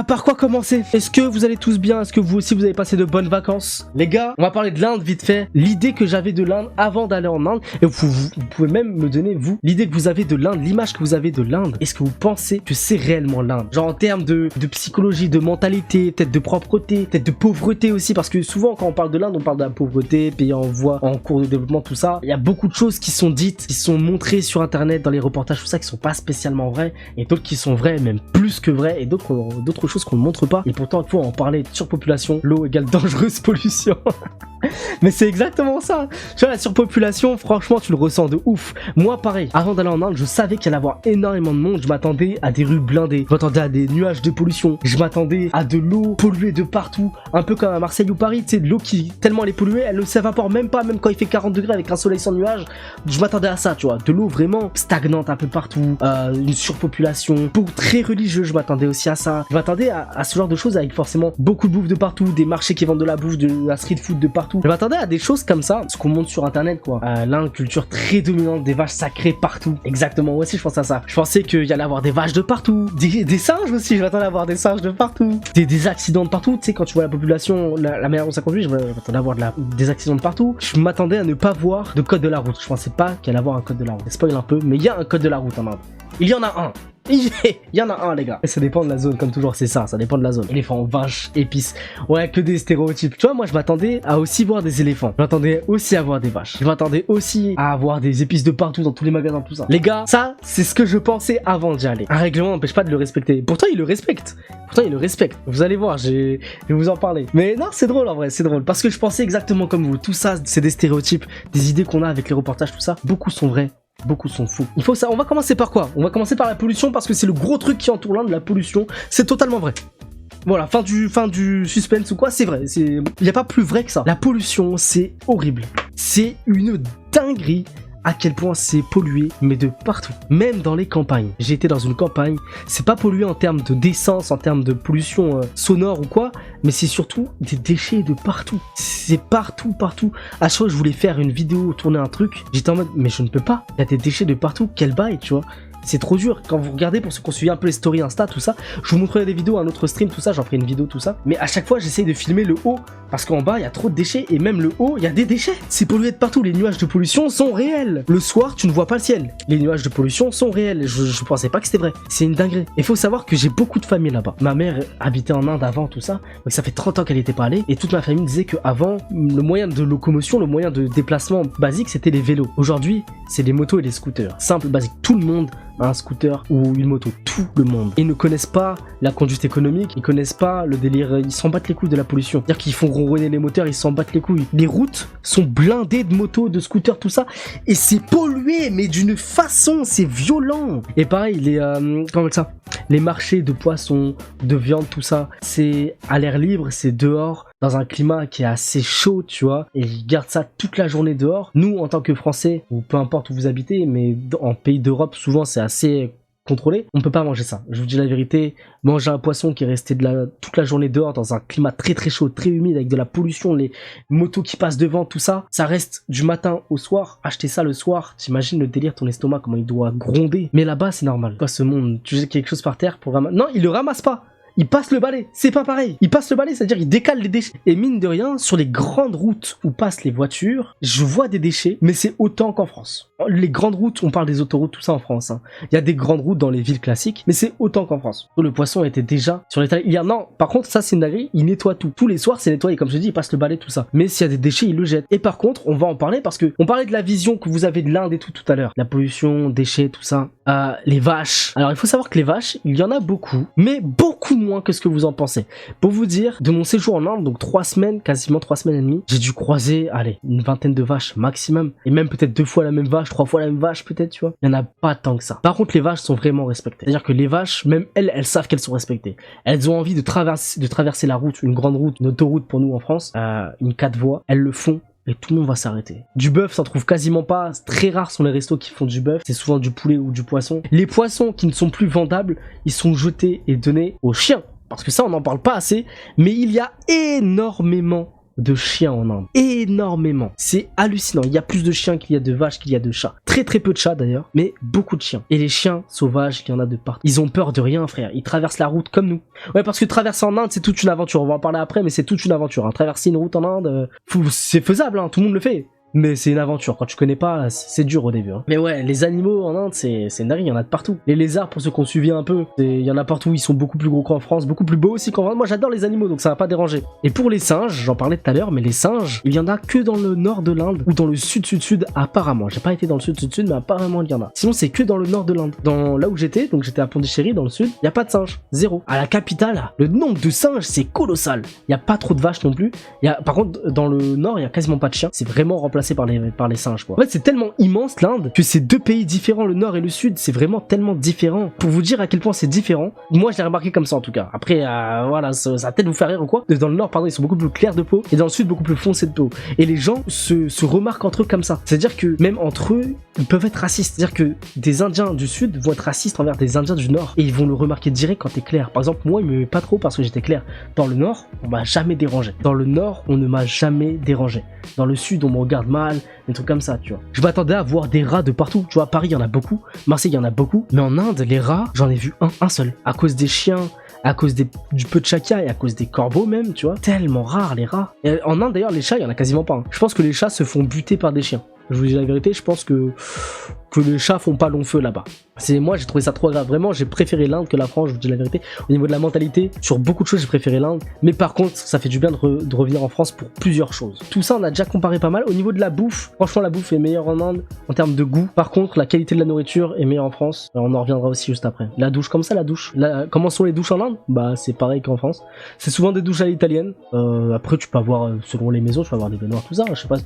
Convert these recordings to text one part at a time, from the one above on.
par quoi commencer? Est-ce que vous allez tous bien? Est-ce que vous aussi vous avez passé de bonnes vacances? Les gars, on va parler de l'Inde vite fait. L'idée que j'avais de l'Inde avant d'aller en Inde. Et vous pouvez même me donner, vous, l'idée que vous avez de l'Inde, l'image que vous avez de l'Inde. Est-ce que vous pensez que c'est réellement l'Inde? Genre en termes de psychologie, de mentalité, peut-être de propreté, peut-être de pauvreté aussi. Parce que souvent quand on parle de l'Inde, on parle de la pauvreté, pays en voie, en cours de développement, tout ça. Il y a beaucoup de choses qui sont dites, qui sont montrées sur internet, dans les reportages, tout ça, qui sont pas spécialement vraies. Et d'autres qui sont vraies, même plus que vraies. Et d'autres choses qu'on ne montre pas. Et pourtant, il faut en parler. Surpopulation, l'eau égale dangereuse pollution. Mais c'est exactement ça. Tu vois, la surpopulation, franchement, tu le ressens de ouf. Moi, pareil, avant d'aller en Inde, je savais qu'il allait y avoir énormément de monde. Je m'attendais à des rues blindées. Je m'attendais à des nuages de pollution. Je m'attendais à de l'eau polluée de partout. Un peu comme à Marseille ou Paris, tu sais, de l'eau qui, tellement elle est polluée, elle ne s'évapore même pas, même quand il fait 40 degrés avec un soleil sans nuages. Je m'attendais à ça, tu vois. De l'eau vraiment stagnante un peu partout. Une surpopulation. Pour très religieux, je m'attendais aussi à ça. Je m'attendais à ce genre de choses avec forcément beaucoup de bouffe de partout. Des marchés qui vendent de la bouffe, de la street food de partout. Je m'attendais à des choses comme ça, ce qu'on montre sur internet quoi. Là, une culture très dominante, des vaches sacrées partout. Exactement, moi aussi je pensais à ça. Je pensais qu'il y allait avoir des vaches de partout, des singes aussi, je m'attendais à avoir des singes de partout. Des accidents de partout, tu sais, quand tu vois la population, la manière dont ça conduit, je m'attendais à avoir des accidents de partout. Je m'attendais à ne pas voir de code de la route. Je pensais pas qu'il allait avoir un code de la route. Je spoil un peu, mais il y a un code de la route en Inde. Il y en a un. Il y en a un les gars. Et ça dépend de la zone comme toujours, c'est ça dépend de la zone. Éléphant, vache, épices. Ouais, que des stéréotypes. Tu vois, moi je m'attendais à aussi voir des éléphants. Je m'attendais aussi à voir des vaches. Je m'attendais aussi à avoir des épices de partout dans tous les magasins, tout ça. Les gars, ça c'est ce que je pensais avant d'y aller. Un règlement n'empêche pas de le respecter. Pourtant il le respecte. Vous allez voir, je vais vous en parler. Mais non, c'est drôle en vrai, c'est drôle. Parce que je pensais exactement comme vous. Tout ça, c'est des stéréotypes, des idées qu'on a avec les reportages, tout ça. Beaucoup sont vrais. Beaucoup sont fous. Il faut ça. On va commencer par quoi? On va commencer par la pollution parce que c'est le gros truc qui entoure l'Inde, la pollution. C'est totalement vrai. Voilà, fin du suspense ou quoi, c'est vrai. Il n'y a pas plus vrai que ça. La pollution, c'est horrible. C'est une dinguerie à quel point c'est pollué, mais de partout. Même dans les campagnes. J'ai été dans une campagne, c'est pas pollué en termes de d'essence, en termes de pollution sonore ou quoi, mais c'est surtout des déchets de partout. C'est partout. À chaque fois que je voulais faire une vidéo, tourner un truc, j'étais en mode, mais je ne peux pas. Il y a des déchets de partout, quel bail, tu vois. C'est trop dur. Quand vous regardez, pour ceux qui ont suivi un peu les stories Insta, tout ça, je vous montrerai des vidéos, un autre stream, tout ça, j'en ferai une vidéo, tout ça. Mais à chaque fois, j'essaye de filmer le haut, parce qu'en bas, il y a trop de déchets, et même le haut, il y a des déchets. C'est pollué de partout, les nuages de pollution sont réels. Le soir, tu ne vois pas le ciel. Les nuages de pollution sont réels. Je pensais pas que c'était vrai. C'est une dinguerie. Il faut savoir que j'ai beaucoup de famille là-bas. Ma mère habitait en Inde avant, tout ça, donc ça fait 30 ans qu'elle n'était pas allée, et toute ma famille disait qu'avant, le moyen de locomotion, le moyen de déplacement basique, c'était les vélos. Aujourd'hui, c'est les motos et les scooters. Simple, basique. Tout le monde un scooter ou une moto, tout le monde. Ils ne connaissent pas la conduite économique, ils connaissent pas le délire, ils s'en battent les couilles de la pollution. C'est-à-dire qu'ils font ronronner les moteurs, ils s'en battent les couilles. Les routes sont blindées de motos, de scooters, tout ça, et c'est pollué, mais d'une façon, c'est violent. Et pareil, les marchés de poissons, de viande, tout ça, c'est à l'air libre, c'est dehors, dans un climat qui est assez chaud, tu vois, et ils gardent ça toute la journée dehors. Nous, en tant que Français, ou peu importe où vous habitez, mais en pays d'Europe, souvent c'est assez contrôlé, on peut pas manger ça. Je vous dis la vérité, manger un poisson qui est resté toute la journée dehors dans un climat très très chaud, très humide, avec de la pollution, les motos qui passent devant, tout ça, ça reste du matin au soir. Acheter ça le soir, t'imagines le délire, ton estomac, comment il doit gronder. Mais là-bas, c'est normal. Quoi, ce monde, tu jettes quelque chose par terre pour ramasser... Non, il le ramasse pas. Il passe le balai, c'est pas pareil. Il passe le balai, c'est-à-dire il décale les déchets. Et mine de rien, sur les grandes routes où passent les voitures, je vois des déchets, mais c'est autant qu'en France. Les grandes routes, on parle des autoroutes, tout ça en France. Hein. Il y a des grandes routes dans les villes classiques, mais c'est autant qu'en France. Le poisson était déjà sur les talus. Non, par contre, ça c'est une dinguerie, il nettoie tout. Tous les soirs, c'est nettoyé, comme je dis, il passe le balai, tout ça. Mais s'il y a des déchets, il le jette. Et par contre, on va en parler parce que on parlait de la vision que vous avez de l'Inde et tout à l'heure. La pollution, déchets, tout ça. Les vaches. Alors, il faut savoir que les vaches, il y en a beaucoup, mais beaucoup moins que ce que vous en pensez. Pour vous dire, de mon séjour en Inde, donc 3 semaines, quasiment 3 semaines et demie, j'ai dû croiser, allez, une vingtaine de vaches maximum. Et même peut-être 2 fois la même vache, 3 fois la même vache peut-être, tu vois. Il n'y en a pas tant que ça. Par contre, les vaches sont vraiment respectées. C'est-à-dire que les vaches, même elles savent qu'elles sont respectées. Elles ont envie de traverser la route, une grande route, une autoroute pour nous en France, une 4 voies. Elles le font. Et tout le monde va s'arrêter. Du bœuf, ça en trouve quasiment pas. Très rares sont les restos qui font du bœuf. C'est souvent du poulet ou du poisson. Les poissons qui ne sont plus vendables, ils sont jetés et donnés aux chiens. Parce que ça, on n'en parle pas assez. Mais il y a énormément de chiens en Inde. Énormément. C'est hallucinant. Il y a plus de chiens qu'il y a de vaches qu'il y a de chats. Très très peu de chats d'ailleurs, mais beaucoup de chiens. Et les chiens sauvages, il y en a de partout. Ils ont peur de rien, frère. Ils traversent la route comme nous. Ouais, parce que traverser en Inde, c'est toute une aventure. On va en parler après, mais c'est toute une aventure. Hein. Traverser une route en Inde, c'est faisable, hein. Tout le monde le fait. Mais c'est une aventure, quand tu connais pas, c'est dur au début. Hein. Mais ouais, les animaux en Inde, c'est dingue, il y en a de partout. Les lézards, pour ceux qui ont suivi un peu, il y en a partout, ils sont beaucoup plus gros qu'en France, beaucoup plus beaux aussi qu'en France. Moi j'adore les animaux, donc ça va pas déranger. Et pour les singes, j'en parlais tout à l'heure, mais les singes, il y en a que dans le nord de l'Inde, ou dans le sud-sud-sud apparemment. J'ai pas été dans le sud-sud-sud, mais apparemment il y en a. Sinon c'est que dans le nord de l'Inde. Dans là où j'étais, donc j'étais à Pondichéry, dans le sud, il y a pas de singes, zéro. À la capitale, le nombre de singes, c'est colossal. Il y a pas trop de vaches non plus. Par contre, dans le nord, il y a quasiment pas de chiens. C'est vraiment remplacé par les singes, quoi. En fait, c'est tellement immense l'Inde que c'est deux pays différents, le nord et le sud, c'est vraiment tellement différent. Pour vous dire à quel point c'est différent, moi je l'ai remarqué comme ça en tout cas. Après, voilà, ça va peut-être vous faire rire ou quoi. Dans le nord, pardon, ils sont beaucoup plus clairs de peau et dans le sud, beaucoup plus foncés de peau. Et les gens se remarquent entre eux comme ça. C'est-à-dire que même entre eux, ils peuvent être racistes. C'est-à-dire que des Indiens du sud vont être racistes envers des Indiens du nord et ils vont le remarquer direct quand t'es clair. Par exemple, moi, il me met pas trop parce que j'étais clair. Dans le nord, on m'a jamais dérangé. Dans le nord, on ne m'a jamais dérangé. Dans le sud, on me regarde mal, des trucs comme ça, tu vois. Je m'attendais à voir des rats de partout. Tu vois, à Paris, il y en a beaucoup. Marseille, il y en a beaucoup. Mais en Inde, les rats, j'en ai vu un seul. À cause des chiens, à cause du peu de chaka et à cause des corbeaux même, tu vois. Tellement rares, les rats. Et en Inde, d'ailleurs, les chats, il y en a quasiment pas. Hein. Je pense que les chats se font buter par des chiens. Je vous dis la vérité, je pense que les chats font pas long feu là-bas. Moi j'ai trouvé ça trop grave, vraiment j'ai préféré l'Inde que la France, je vous dis la vérité. Au niveau de la mentalité, sur beaucoup de choses j'ai préféré l'Inde, mais par contre ça fait du bien de revenir en France pour plusieurs choses. Tout ça on a déjà comparé pas mal. Au niveau de la bouffe, franchement la bouffe est meilleure en Inde en termes de goût. Par contre la qualité de la nourriture est meilleure en France. On en reviendra aussi juste après. La douche, comme ça la douche. Comment sont les douches en Inde? Bah c'est pareil qu'en France. C'est souvent des douches à l'italienne. Après tu peux avoir, selon les maisons, tu peux avoir des baignoires, tout ça. Je sais pas si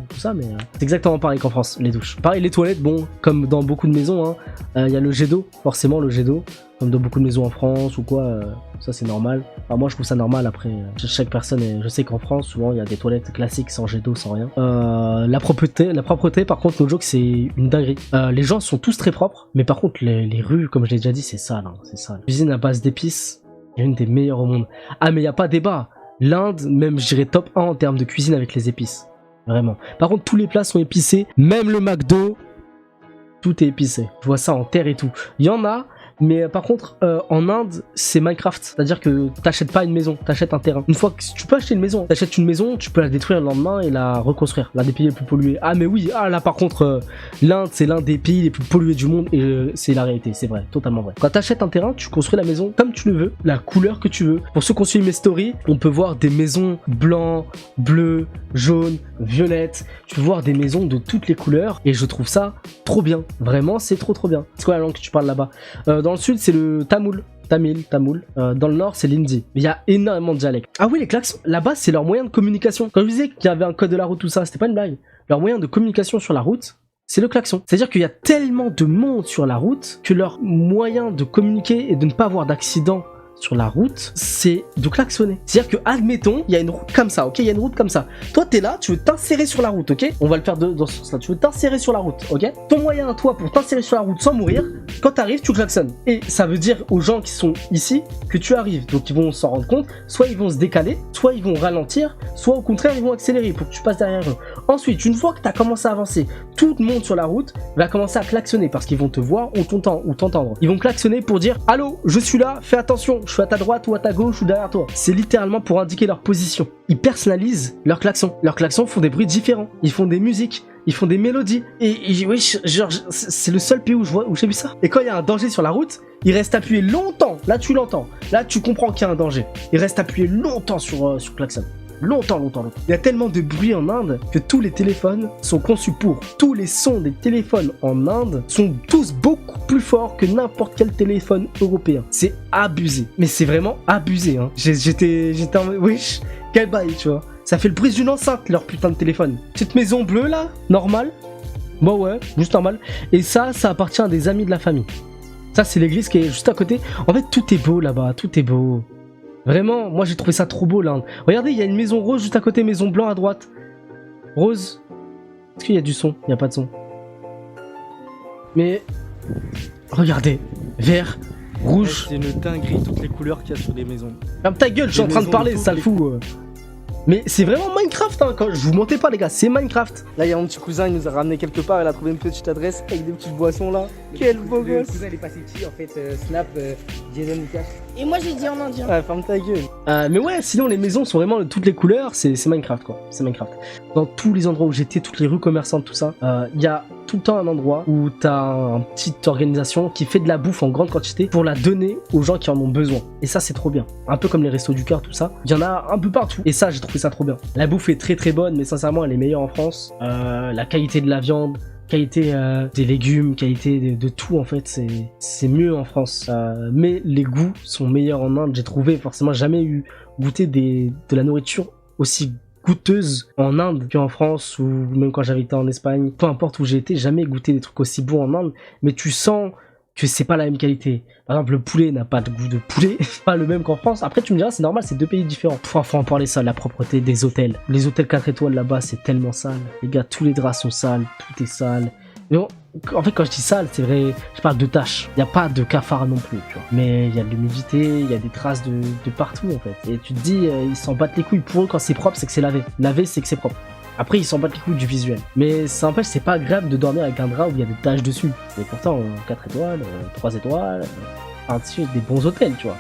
tout ça, mais c'est exactement pareil qu'en France, les douches. Pareil les toilettes, bon, comme dans beaucoup de maisons, hein, y a le jet d'eau, forcément le jet d'eau, comme dans beaucoup de maisons en France ou quoi, ça c'est normal. Enfin, moi je trouve ça normal, après chaque personne, je sais qu'en France souvent il y a des toilettes classiques sans jet d'eau, sans rien. La propreté par contre, no joke, c'est une dinguerie. Les gens sont tous très propres, mais par contre les rues, comme je l'ai déjà dit, c'est sale, hein, c'est sale. Cuisine à base d'épices, il y a une des meilleures au monde. Ah mais il y a pas débat, l'Inde, même je dirais top 1 en termes de cuisine avec les épices. Vraiment. Par contre tous les plats sont épicés, même le McDo, tout est épicé. Je vois ça en terre et tout. Il y en a, mais par contre, en Inde, c'est Minecraft. C'est-à-dire que t'achètes pas une maison, t'achètes un terrain. Une fois que tu peux acheter une maison, t'achètes une maison, tu peux la détruire le lendemain et la reconstruire. L'un des pays les plus pollués. Ah mais oui, là par contre, l'Inde, c'est l'un des pays les plus pollués du monde et c'est la réalité, c'est vrai, totalement vrai. Quand t'achètes un terrain, tu construis la maison comme tu le veux, la couleur que tu veux. Pour ceux qui ont suivi mes stories, on peut voir des maisons blancs, bleus, jaunes, violettes. Tu peux voir des maisons de toutes les couleurs et je trouve ça trop bien. Vraiment, c'est trop bien. C'est quoi la langue que tu parles là-bas? Dans le sud, c'est le tamoul. Tamil. Dans le nord, c'est l'hindi. Il y a énormément de dialectes. Ah oui, les klaxons, là-bas, c'est leur moyen de communication. Quand je disais qu'il y avait un code de la route, tout ça, c'était pas une blague. Leur moyen de communication sur la route, c'est le klaxon. C'est-à-dire qu'il y a tellement de monde sur la route que leur moyen de communiquer et de ne pas avoir d'accident sur la route, c'est de klaxonner. C'est-à-dire que, admettons, il y a une route comme ça, ok? Il y a une route comme ça. Toi, t'es là, tu veux t'insérer sur la route, ok? On va le faire dans ce sens-là. Tu veux t'insérer sur la route, ok? Ton moyen à toi pour t'insérer sur la route sans mourir, quand t'arrives, tu klaxonnes. Et ça veut dire aux gens qui sont ici que tu arrives. Donc, ils vont s'en rendre compte. Soit ils vont se décaler, soit ils vont ralentir, soit au contraire, ils vont accélérer pour que tu passes derrière eux. Ensuite, une fois que t'as commencé à avancer, tout le monde sur la route va commencer à klaxonner parce qu'ils vont te voir ou t'entendre. Ils vont klaxonner pour dire: allô, je suis là, fais attention. Je suis à ta droite ou à ta gauche ou derrière toi. C'est littéralement pour indiquer leur position. Ils personnalisent leurs klaxons. Leurs klaxons font des bruits différents. Ils font des musiques. Ils font des mélodies. Et oui, genre, c'est le seul pays où j'ai vu ça. Et quand il y a un danger sur la route, il reste appuyé longtemps. Là, tu l'entends. Là, tu comprends qu'il y a un danger. Il reste appuyé longtemps sur klaxon. Longtemps. Il y a tellement de bruit en Inde que tous les téléphones sont conçus pour. Tous les sons des téléphones en Inde sont tous beaucoup plus forts que n'importe quel téléphone européen. C'est abusé. Mais c'est vraiment abusé, hein. J'étais en mode, wesh, quel bail, tu vois. Ça fait le bruit d'une enceinte, leur putain de téléphone. Petite maison bleue, là, normale. Bon, ouais, juste normal. Et ça appartient à des amis de la famille. Ça, c'est l'église qui est juste à côté. En fait, tout est beau là-bas, tout est beau. Vraiment, moi j'ai trouvé ça trop beau là. Regardez, il y a une maison rose juste à côté, maison blanc à droite. Rose. Est-ce qu'il y a du son? Il n'y a pas de son. Mais regardez, vert, rouge. C'est une dinguerie toutes les couleurs qu'il y a sur les maisons. Ferme ta gueule, je suis en train de parler, sale fou. Mais c'est vraiment Minecraft, hein, quand je vous mentais pas les gars, c'est Minecraft. Là il y a mon petit cousin, il nous a ramené quelque part, il a trouvé une petite adresse avec des petites boissons là. Quel beau gosse. Le cousin il est passé ici en fait, Snap, Jason Lucas. Et moi j'ai dit en indien. Ouais, ferme ta gueule. Mais ouais, sinon les maisons sont vraiment de toutes les couleurs, c'est Minecraft quoi, c'est Minecraft. Dans tous les endroits où j'étais, toutes les rues commerçantes, tout ça, il y a tout le temps un endroit où t'as une petite organisation qui fait de la bouffe en grande quantité pour la donner aux gens qui en ont besoin. Et ça c'est trop bien. Un peu comme les restos du cœur, tout ça. Il y en a un peu partout. Et ça j'ai trouvé ça trop bien. La bouffe est très très bonne, mais sincèrement elle est meilleure en France. La qualité de la viande, qualité des légumes, qualité de tout en fait, c'est mieux en France. Mais les goûts sont meilleurs en Inde. J'ai trouvé forcément jamais eu goûté de la nourriture aussi goûteuse en Inde qu'en France ou même quand j'avais été en Espagne. Peu importe où j'ai été, jamais goûté des trucs aussi bons en Inde. Mais tu sens que c'est pas la même qualité. Par exemple, le poulet n'a pas de goût de poulet, pas le même qu'en France. Après, tu me diras, c'est normal, c'est deux pays différents. Faut en parler ça, la propreté des hôtels. Les hôtels 4 étoiles là-bas, c'est tellement sale. Les gars, tous les draps sont sales, tout est sale. Mais bon, en fait, quand je dis sale, c'est vrai, je parle de taches. Il n'y a pas de cafards non plus, tu vois. Mais il y a de l'humidité, il y a des traces de partout, en fait. Et tu te dis, ils s'en battent les couilles. Pour eux, quand c'est propre, c'est que c'est lavé. Lavé, c'est que c'est propre. Après, ils s'en battent les couilles du visuel. Mais ça n'empêche, c'est pas agréable de dormir avec un drap où il y a des taches dessus. Mais pourtant, 4 étoiles, 3 étoiles, un dessus des bons hôtels, tu vois.